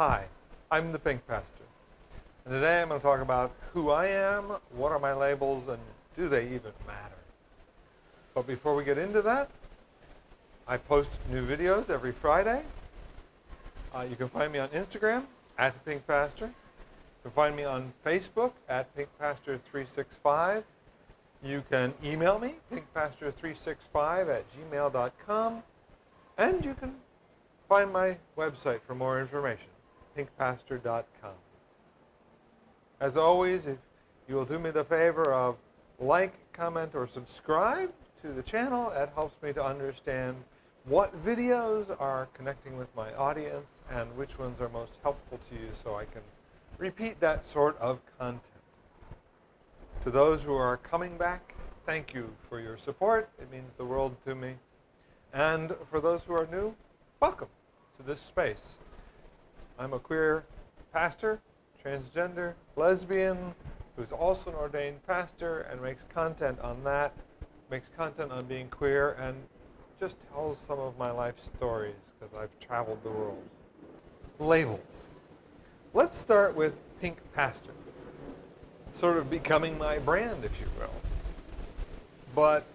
Hi, I'm the Pink Pastor, and today I'm going to talk about who I am, what are my labels, and do they even matter? But before we get into that, I post new videos every Friday. You can find me on Instagram, @PinkPastor. You can find me on Facebook, @PinkPastor365. You can email me, pinkpastor365@gmail.com. And you can find my website for more information, pinkpastor.com. As always, if you will do me the favor of like, comment, or subscribe to the channel, it helps me to understand what videos are connecting with my audience and which ones are most helpful to you so I can repeat that sort of content. To those who are coming back, thank you for your support. It means the world to me. And for those who are new, welcome to this space. I'm a queer pastor, transgender, lesbian, who's also an ordained pastor and makes content on that, makes content on being queer, and just tells some of my life stories because I've traveled the world. Labels. Let's start with Pink Pastor. Sort of becoming my brand, if you will. But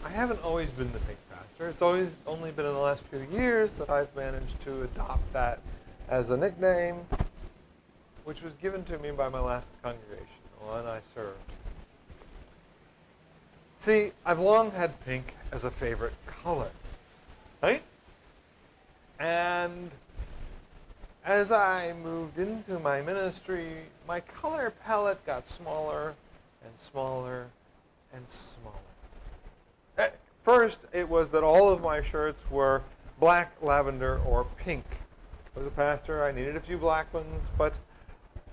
I haven't always been the Pink Pastor. It's always only been in the last few years that I've managed to adopt that as a nickname, which was given to me by my last congregation, the one I served. See, I've long had pink as a favorite color, right? And as I moved into my ministry, my color palette got smaller and smaller and smaller. At first, it was that all of my shirts were black, lavender, or pink. As a pastor, I needed a few black ones, but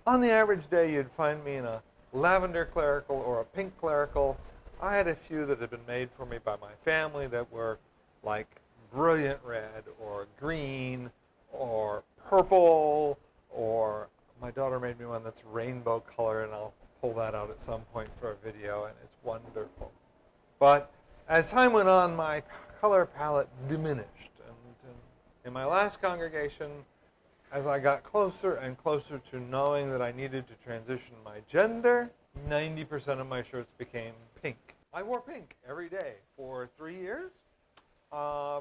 on the average day, you'd find me in a lavender clerical or a pink clerical. I had a few that had been made for me by my family that were like brilliant red or green or purple, or my daughter made me one that's rainbow color, and I'll pull that out at some point for a video, and it's wonderful. But as time went on, my color palette diminished. And in my last congregation, as I got closer and closer to knowing that I needed to transition my gender, 90% of my shirts became pink. I wore pink every day for 3 years,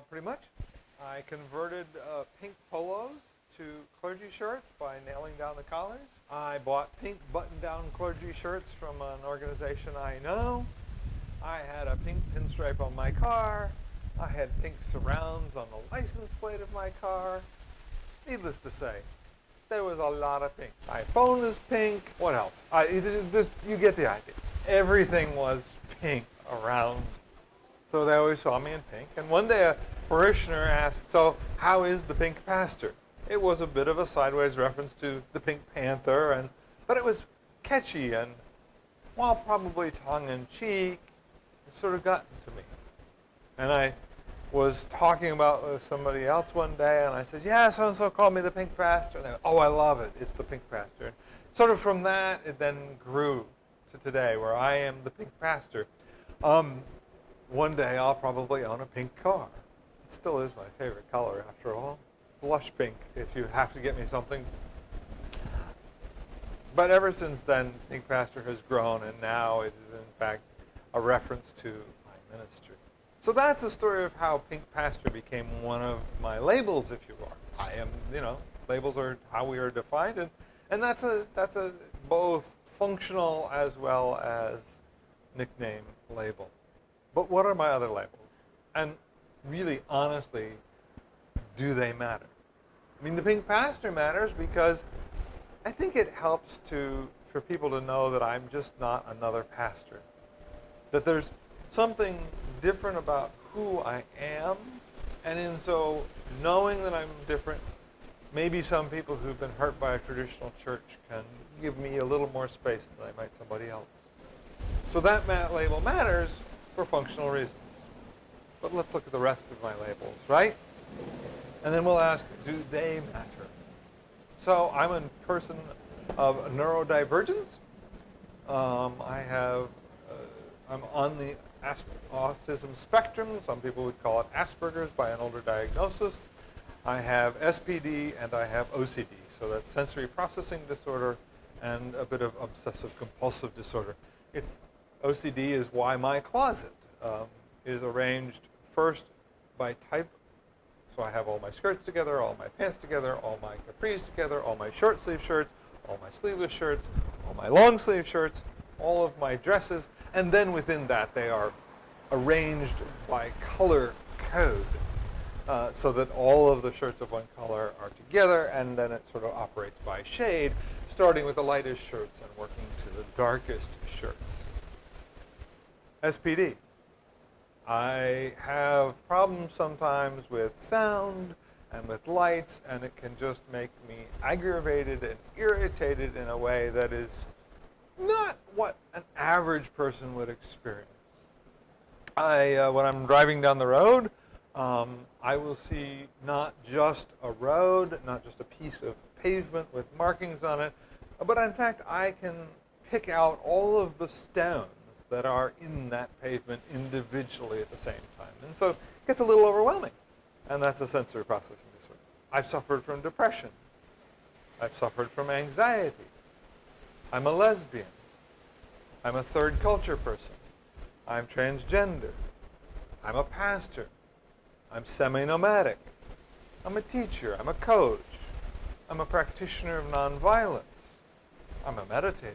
pretty much. I converted pink polos to clergy shirts by nailing down the collars. I bought pink button-down clergy shirts from an organization I know. I had a pink pinstripe on my car. I had pink surrounds on the license plate of my car. Needless to say, there was a lot of pink. My phone is pink. What else? You get the idea. Everything was pink around. So they always saw me in pink. And one day a parishioner asked, "So how is the Pink Pastor?" It was a bit of a sideways reference to the Pink Panther, but it was catchy, and while probably tongue-in-cheek, it sort of got to me. And I was talking about with somebody else one day, and I said, "Yeah, so-and-so called me the Pink Pastor." And they went, "Oh, I love it. It's the Pink Pastor." And sort of from that, it then grew to today, where I am the Pink Pastor. One day, I'll probably own a pink car. It still is my favorite color, after all. Blush pink, if you have to get me something. But ever since then, Pink Pastor has grown, and now it is, in fact, a reference to my ministry. So that's the story of how Pink Pastor became one of my labels, if you are. I am, labels are how we are defined, and that's a both functional as well as nickname label. But what are my other labels? And really, honestly, do they matter? I mean, the Pink Pastor matters because I think it helps for people to know that I'm just not another pastor. That there's something different about who I am, and in so knowing that I'm different, maybe some people who've been hurt by a traditional church can give me a little more space than they might somebody else. So that label matters for functional reasons. But let's look at the rest of my labels, right? And then we'll ask, do they matter? So I'm a person of neurodivergence. I'm on the autism spectrum. Some people would call it Asperger's by an older diagnosis. I have SPD and I have OCD. So that's sensory processing disorder and a bit of obsessive compulsive disorder. OCD is why my closet is arranged first by type. So I have all my skirts together, all my pants together, all my capris together, all my short sleeve shirts, all my sleeveless shirts, all my long sleeve shirts, all of my dresses, and then within that they are arranged by color code so that all of the shirts of one color are together, and then it sort of operates by shade, starting with the lightest shirts and working to the darkest shirts. SPD. I have problems sometimes with sound and with lights, and it can just make me aggravated and irritated in a way that is not what an average person would experience. When I'm driving down the road, I will see not just a road, not just a piece of pavement with markings on it, but in fact I can pick out all of the stones that are in that pavement individually at the same time. And so it gets a little overwhelming. And that's a sensory processing disorder. I've suffered from depression. I've suffered from anxiety. I'm a lesbian. I'm a third culture person. I'm transgender. I'm a pastor. I'm semi-nomadic. I'm a teacher. I'm a coach. I'm a practitioner of nonviolence. I'm a meditator.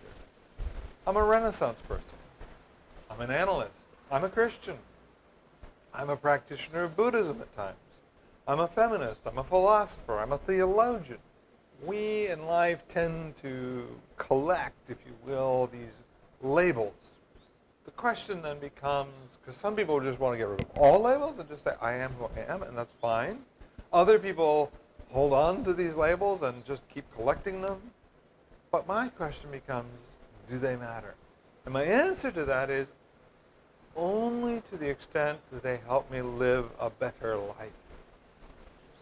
I'm a Renaissance person. I'm an analyst. I'm a Christian. I'm a practitioner of Buddhism at times. I'm a feminist. I'm a philosopher. I'm a theologian. We in life tend to collect, if you will, these labels. The question then becomes, because some people just want to get rid of all labels and just say, I am who I am, and that's fine. Other people hold on to these labels and just keep collecting them. But my question becomes, do they matter? And my answer to that is only to the extent that they help me live a better life,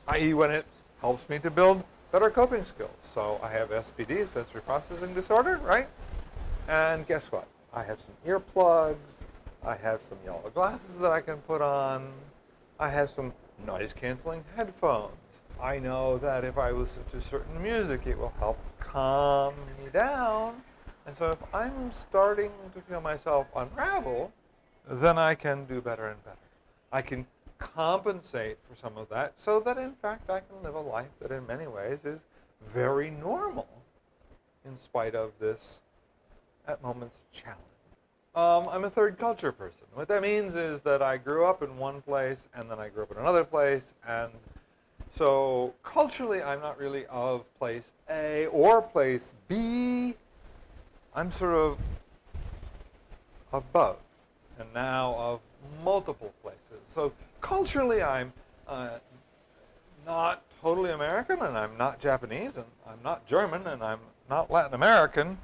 i.e. when it helps me to build better coping skills. So I have SPD, sensory processing disorder, right? And guess what? I have some earplugs. I have some yellow glasses that I can put on. I have some noise-canceling headphones. I know that if I listen to certain music, it will help calm me down. And so if I'm starting to feel myself unravel, then I can do better and better. I can compensate for some of that so that, in fact, I can live a life that in many ways is very normal in spite of this, at moments, challenge. I'm a third culture person. What that means is that I grew up in one place and then I grew up in another place, and so culturally I'm not really of place A or place B. I'm sort of both, and now of multiple places. So culturally I'm not totally American, and I'm not Japanese, and I'm not German, and I'm not Latin American.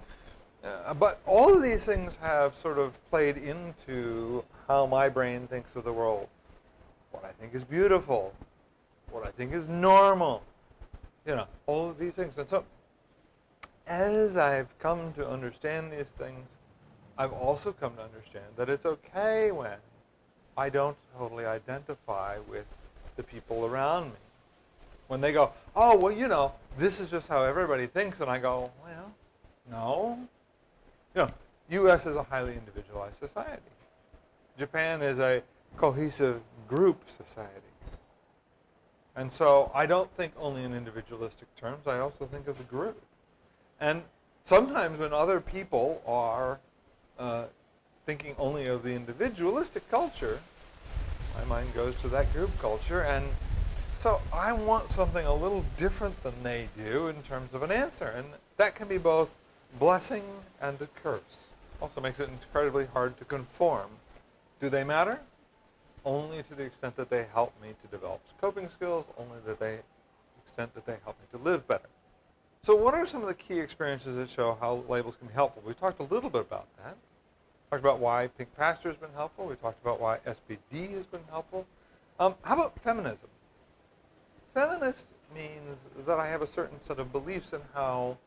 But all of these things have sort of played into how my brain thinks of the world. What I think is beautiful, what I think is normal, all of these things. And so as I've come to understand these things, I've also come to understand that it's okay when I don't totally identify with the people around me. When they go, oh, well, this is just how everybody thinks, and I go, well, no. U.S. is a highly individualized society. Japan is a cohesive group society. And so I don't think only in individualistic terms, I also think of the group. And sometimes when other people are thinking only of the individualistic culture, my mind goes to that group culture, and so I want something a little different than they do in terms of an answer. And that can be both blessing and a curse. Also makes it incredibly hard to conform. Do they matter? Only to the extent that they help me to develop coping skills, only to the extent that they help me to live better. So what are some of the key experiences that show how labels can be helpful? We talked a little bit about that. We talked about why Pink Pastor has been helpful. We talked about why SPD has been helpful. How about feminism? Feminist means that I have a certain set of beliefs in how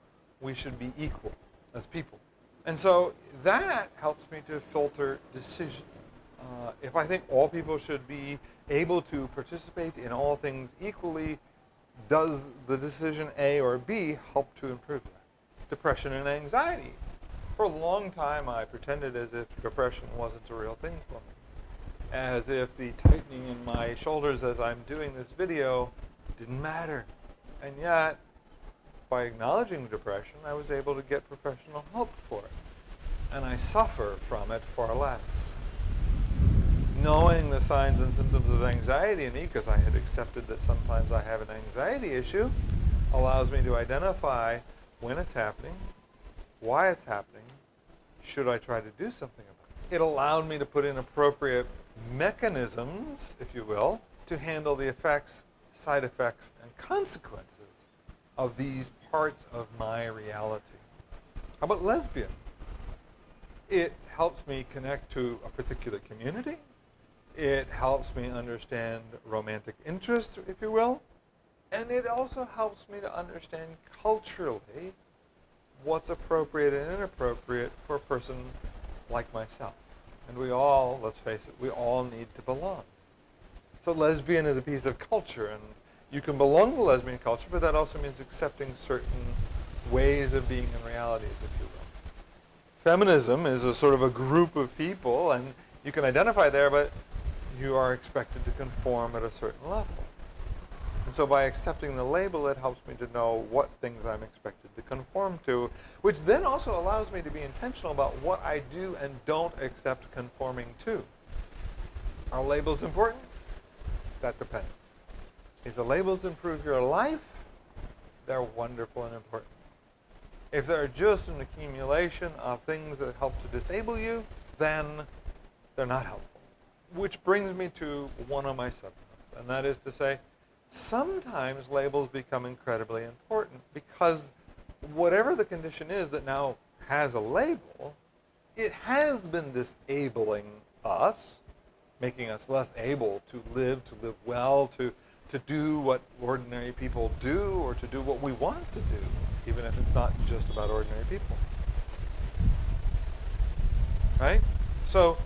we should be equal as people. And so that helps me to filter decisions. If I think all people should be able to participate in all things equally, Does the decision A or B help to improve that? Depression and anxiety. For a long time, I pretended as if depression wasn't a real thing for me. As if the tightening in my shoulders as I'm doing this video didn't matter. And yet, by acknowledging depression, I was able to get professional help for it. And I suffer from it far less. Knowing the signs and symptoms of anxiety in me, because I had accepted that sometimes I have an anxiety issue, allows me to identify when it's happening, why it's happening, should I try to do something about it. It allowed me to put in appropriate mechanisms, if you will, to handle the effects, side effects, and consequences of these parts of my reality. How about lesbian? It helps me connect to a particular community. It helps me understand romantic interest, if you will. And it also helps me to understand culturally what's appropriate and inappropriate for a person like myself. And we all, let's face it, we all need to belong. So lesbian is a piece of culture, and you can belong to lesbian culture, but that also means accepting certain ways of being in realities, if you will. Feminism is a sort of a group of people, and you can identify there, but you are expected to conform at a certain level. And so by accepting the label, it helps me to know what things I'm expected to conform to, which then also allows me to be intentional about what I do and don't accept conforming to. Are labels important? That depends. If the labels improve your life, they're wonderful and important. If they're just an accumulation of things that help to disable you, then they're not helpful. Which brings me to one of my subjects, and that is to say, sometimes labels become incredibly important because whatever the condition is that now has a label, it has been disabling us, making us less able to live well, to do what ordinary people do, or to do what we want to do, even if it's not just about ordinary people. Right? So,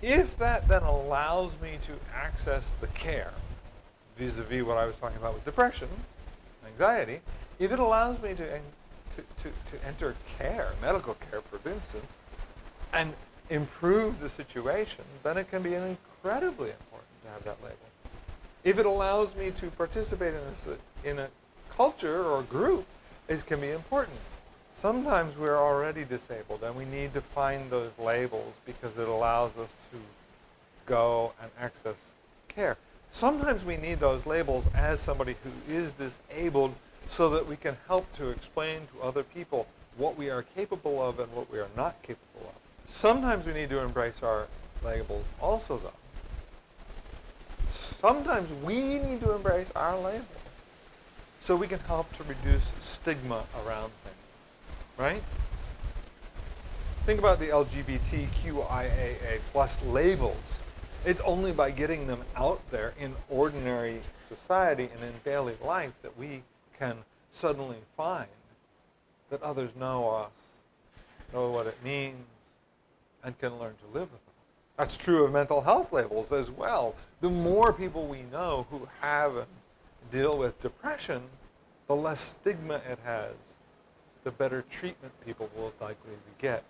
if that then allows me to access the care, vis-a-vis what I was talking about with depression, anxiety, if it allows me to enter care, medical care for instance, and improve the situation, then it can be incredibly important to have that label. If it allows me to participate in a culture or group, it can be important. Sometimes we're already disabled and we need to find those labels because it allows us to go and access care. Sometimes we need those labels as somebody who is disabled so that we can help to explain to other people what we are capable of and what we are not capable of. Sometimes we need to embrace our labels also, though. Sometimes we need to embrace our labels so we can help to reduce stigma around things, right? Think about the LGBTQIAA+ labels. It's only by getting them out there in ordinary society and in daily life that we can suddenly find that others know us, know what it means, and can learn to live with it. That's true of mental health labels as well. The more people we know who have and deal with depression, the less stigma it has, the better treatment people will likely get.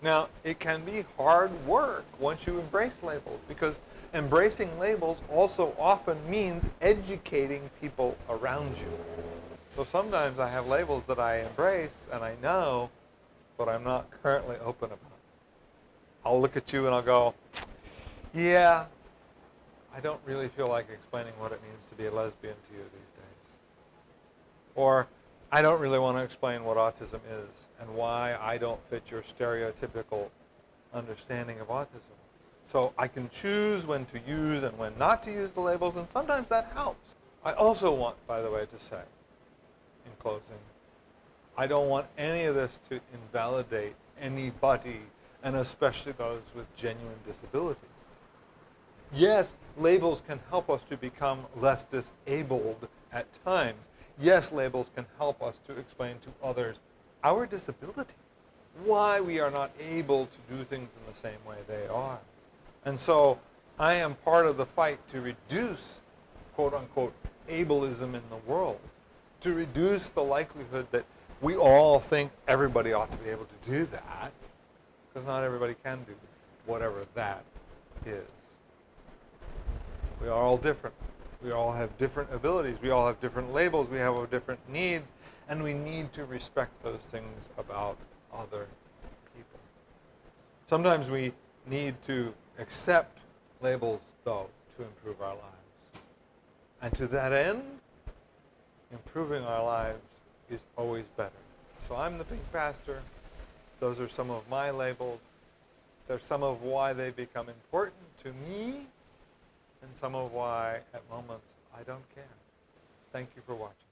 Now, it can be hard work once you embrace labels, because embracing labels also often means educating people around you. So sometimes I have labels that I embrace and I know, but I'm not currently open about. I'll look at you and I'll go, yeah, I don't really feel like explaining what it means to be a lesbian to you these days. Or, I don't really want to explain what autism is and why I don't fit your stereotypical understanding of autism. So I can choose when to use and when not to use the labels, and sometimes that helps. I also want, by the way, to say, in closing, I don't want any of this to invalidate anybody, and especially those with genuine disabilities. Yes, labels can help us to become less disabled at times. Yes, labels can help us to explain to others our disability, why we are not able to do things in the same way they are. And so I am part of the fight to reduce, quote unquote, ableism in the world, to reduce the likelihood that we all think everybody ought to be able to do that, because not everybody can do whatever that is. We are all different. We all have different abilities. We all have different labels. We have different needs. And we need to respect those things about other people. Sometimes we need to accept labels, though, to improve our lives. And to that end, improving our lives is always better. So I'm the pink pastor. Those are some of my labels. They're some of why they become important to me, and some of why, at moments, I don't care. Thank you for watching.